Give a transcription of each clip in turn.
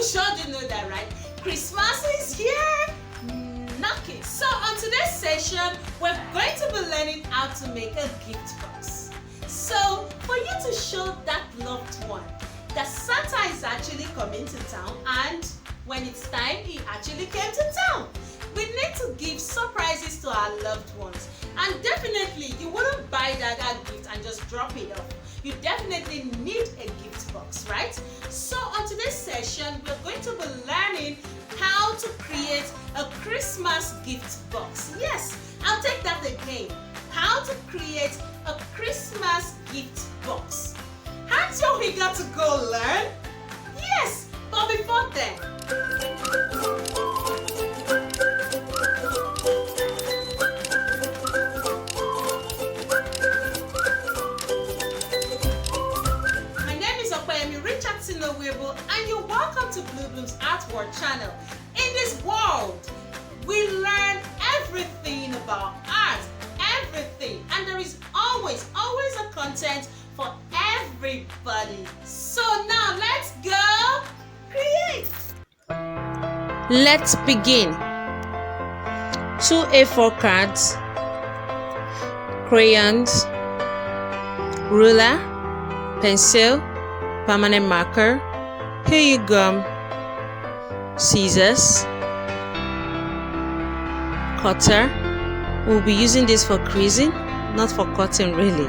You sure do know that, right? Christmas is here, knocking. So on today's session, we're going to be learning how to make a gift box. So for you to show that loved one that Santa is actually coming to town, and when it's time, he actually came to town. We need to give surprises to our loved ones. And definitely, you wouldn't buy that gift and just drop it off. You definitely need a gift box, right? So on today's session, we're going to be learning how to create a Christmas gift box. Yes, I'll take that again. How to create a Christmas gift box. Aren't you eager to go learn? Yes, but before then, and you're welcome to Blue Bloom's Artwork channel. In this world, we learn everything about art, everything, and there is always a content for everybody. So now let's go create. Let's begin. 2 A4 cards, crayons, ruler, pencil, permanent marker, here you gum, scissors, cutter. We'll be using this for creasing, not for cutting really.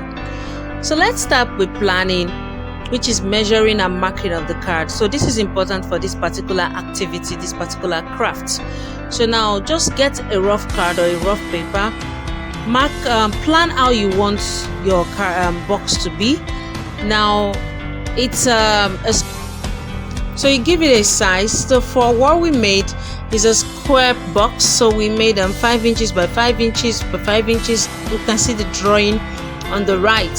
So let's start with planning, which is measuring and marking of the card. So this is important for this particular activity, this particular craft. So now just get a rough card or a rough paper, mark, plan how you want your box to be. Now it's so you give it a size. So for what we made is a square box, so we made 5 inches by 5 inches by 5 inches. You can see the drawing on the right.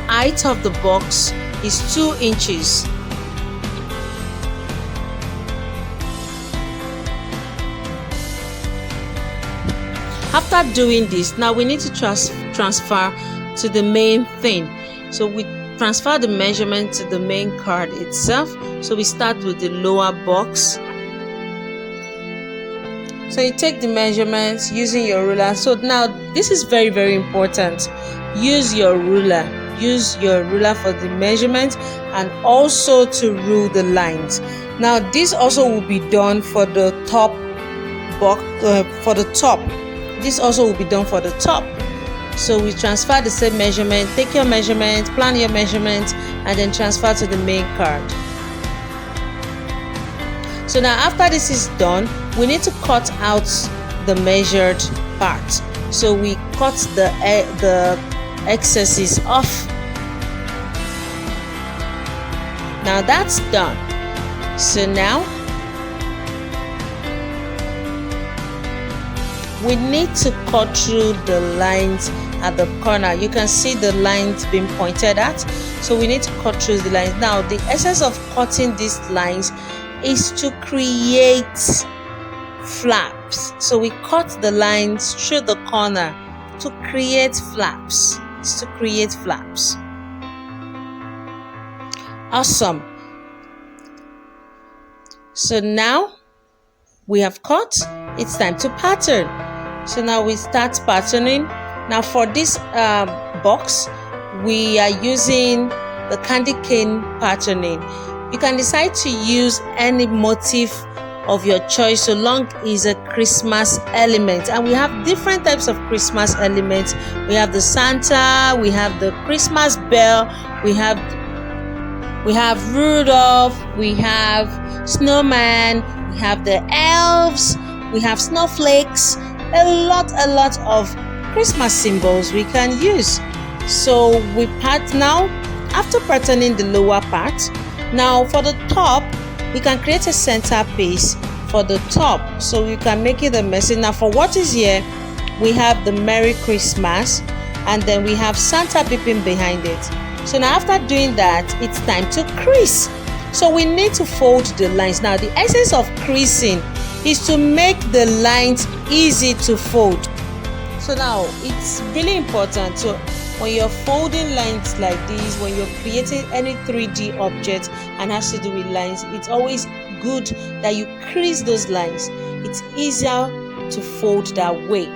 Height of the box is 2 inches. After doing this, now we need to transfer to the main thing. So we transfer the measurement to the main card itself. So we start with the lower box. So you take the measurements using your ruler. So now this is very important. Use your ruler. Use your ruler for the measurement and also to rule the lines. Now this also will be done for the top box. This also will be done for the top. So we transfer the same measurement, take your measurement, plan your measurement, and then transfer to the main card. So now after this is done, we need to cut out the measured part. So we cut the excesses off. Now that's done. So now we need to cut through the lines at the corner. You can see the lines being pointed at, so we need to cut through the lines. Now the essence of cutting these lines is to create flaps. So we cut the lines through the corner to create flaps. It's to create flaps. Awesome. So now we have cut. It's time to pattern. So now we start patterning. Now for this box, we are using the candy cane patterning. You can decide to use any motif of your choice so long as a Christmas element. And we have different types of Christmas elements. We have the Santa, we have the Christmas bell, we have Rudolph, we have snowman, we have the elves, we have snowflakes, a lot of Christmas symbols we can use. So we part now. After patterning the lower part, now for the top, we can create a centerpiece for the top. So we can make it a message. Now for what is here, we have the Merry Christmas, and then we have Santa beeping behind it. So now after doing that, it's time to crease. So we need to fold the lines. Now the essence of creasing is to make the lines easy to fold. So now it's really important to when you're folding lines like this, when you're creating any 3D object and has to do with lines, it's always good that you crease those lines. It's easier to fold that way.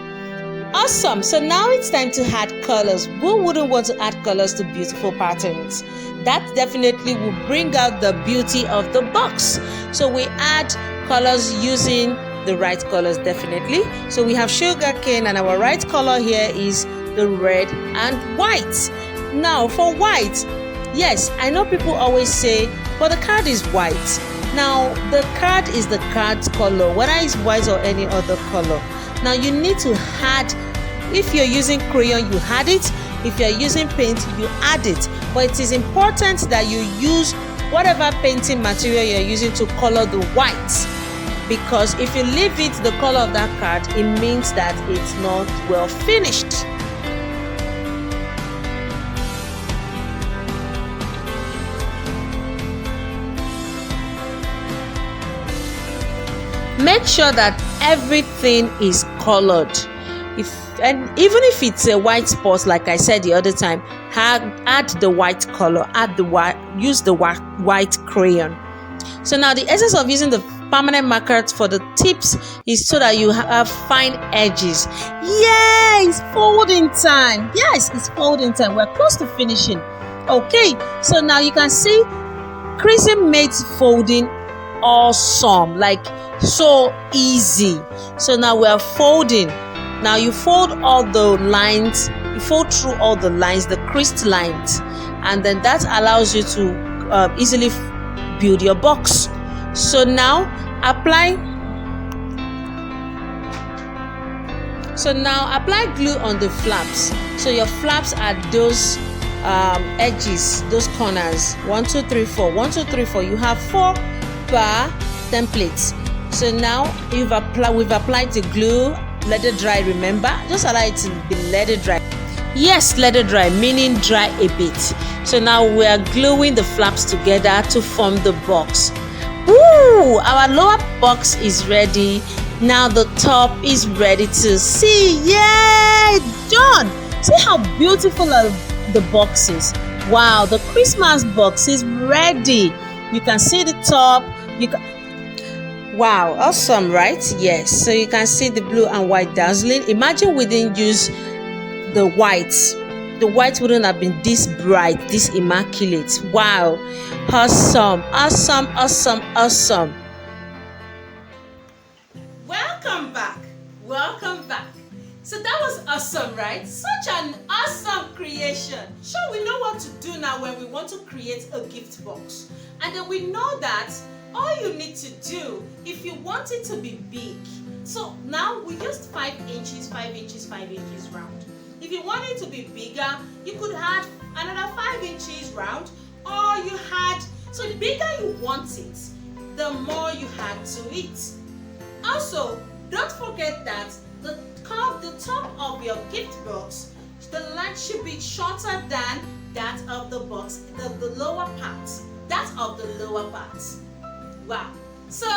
Awesome. So now it's time to add colors. Who wouldn't want to add colors to beautiful patterns? That definitely will bring out the beauty of the box. So we add colors using the right colors, definitely. So we have sugar cane, and our right color here is the red and white. Now for white, yes, I know people always say, but the card is white. Now the card is the card's color, whether it's white or any other color. Now you need to add, if you're using crayon, you add it. If you're using paint, you add it. But it is important that you use whatever painting material you're using to color the white. Because if you leave it the color of that card, it means that it's not well finished. Make sure that everything is colored. And even if it's a white spot, like I said the other time, add the white color, use the white crayon. So now the essence of using the permanent markers for the tips is so that you have fine edges. Yeah, it's folding time. Yes, it's folding time. We're close to finishing. Okay, so now you can see creasing makes folding awesome, like so easy. So now we are folding. Now you fold all the lines, you fold through all the lines, the creased lines, and then that allows you to easily build your box. So now apply glue on the flaps. So your flaps are those edges, those corners. 1 2 3 4 1 2 3 4. You have 4 bar templates. So now we've applied the glue. Let it dry, remember, just allow it to be let it dry. Yes, let it dry, meaning dry a bit. So now we are gluing the flaps together to form the box. Woo! Our lower box is ready. Now the top is ready to see. Yay! Done! See how beautiful the box is. Wow, the Christmas box is ready. You can see the top. Wow, awesome, right? Yes, so you can see the blue and white dazzling. Imagine we didn't use the white. The white wouldn't have been this bright, this immaculate. Wow, awesome, awesome, awesome, awesome. Welcome back. Welcome back. So that was awesome, right? Such an awesome creation. Sure, we know what to do now when we want to create a gift box. And then we know that all you need to do, if you want it to be big, so now we used 5 inches, 5 inches, 5 inches round. If you want it to be bigger, you could add another 5 inches round, or you had, so the bigger you want it, the more you add to it. Also, don't forget that the top of your gift box, the length should be shorter than that of the box, the lower part, that of the lower part. Wow, so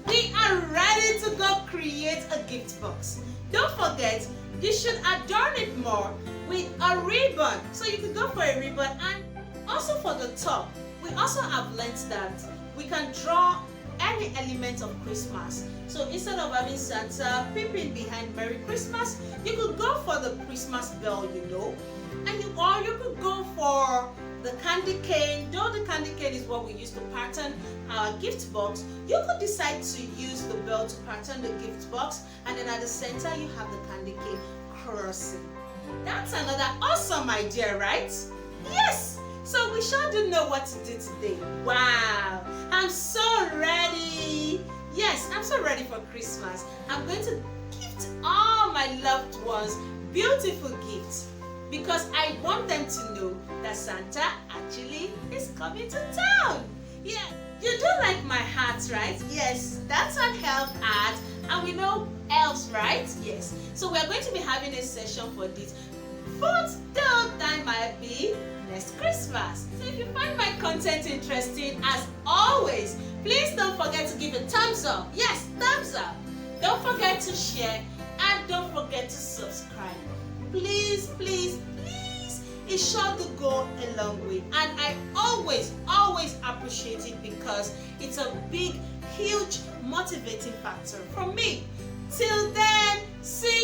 we are ready to go create a gift box. Don't forget, you should adorn it more with a ribbon. So you can go for a ribbon, and also for the top, we also have learned that we can draw any element of Christmas. So instead of having Santa peeping behind Merry Christmas, you could go for the Christmas bell, and you could go for the candy cane. Though the candy cane is what we use to pattern our gift box, you could decide to use the bell to pattern the gift box, and then at the center you have the candy cane crossing. That's another awesome idea, right? Yes! So we sure do know what to do today. Wow! I'm so ready! Yes, I'm so ready for Christmas. I'm going to gift all my loved ones beautiful gifts, because I want them to know that Santa actually is coming to town. Yeah, you do like my hat, right? Yes, that's an elf hat, and we know elves, right? Yes. So we're going to be having a session for this. But the time might be next Christmas. So if you find my content interesting, as always, please don't forget to give a thumbs up. Yes, thumbs up. Don't forget to share, and don't forget to subscribe. Please, please, please. it sure to go a long way. And I always appreciate it because it's a big, huge motivating factor for me. Till then, see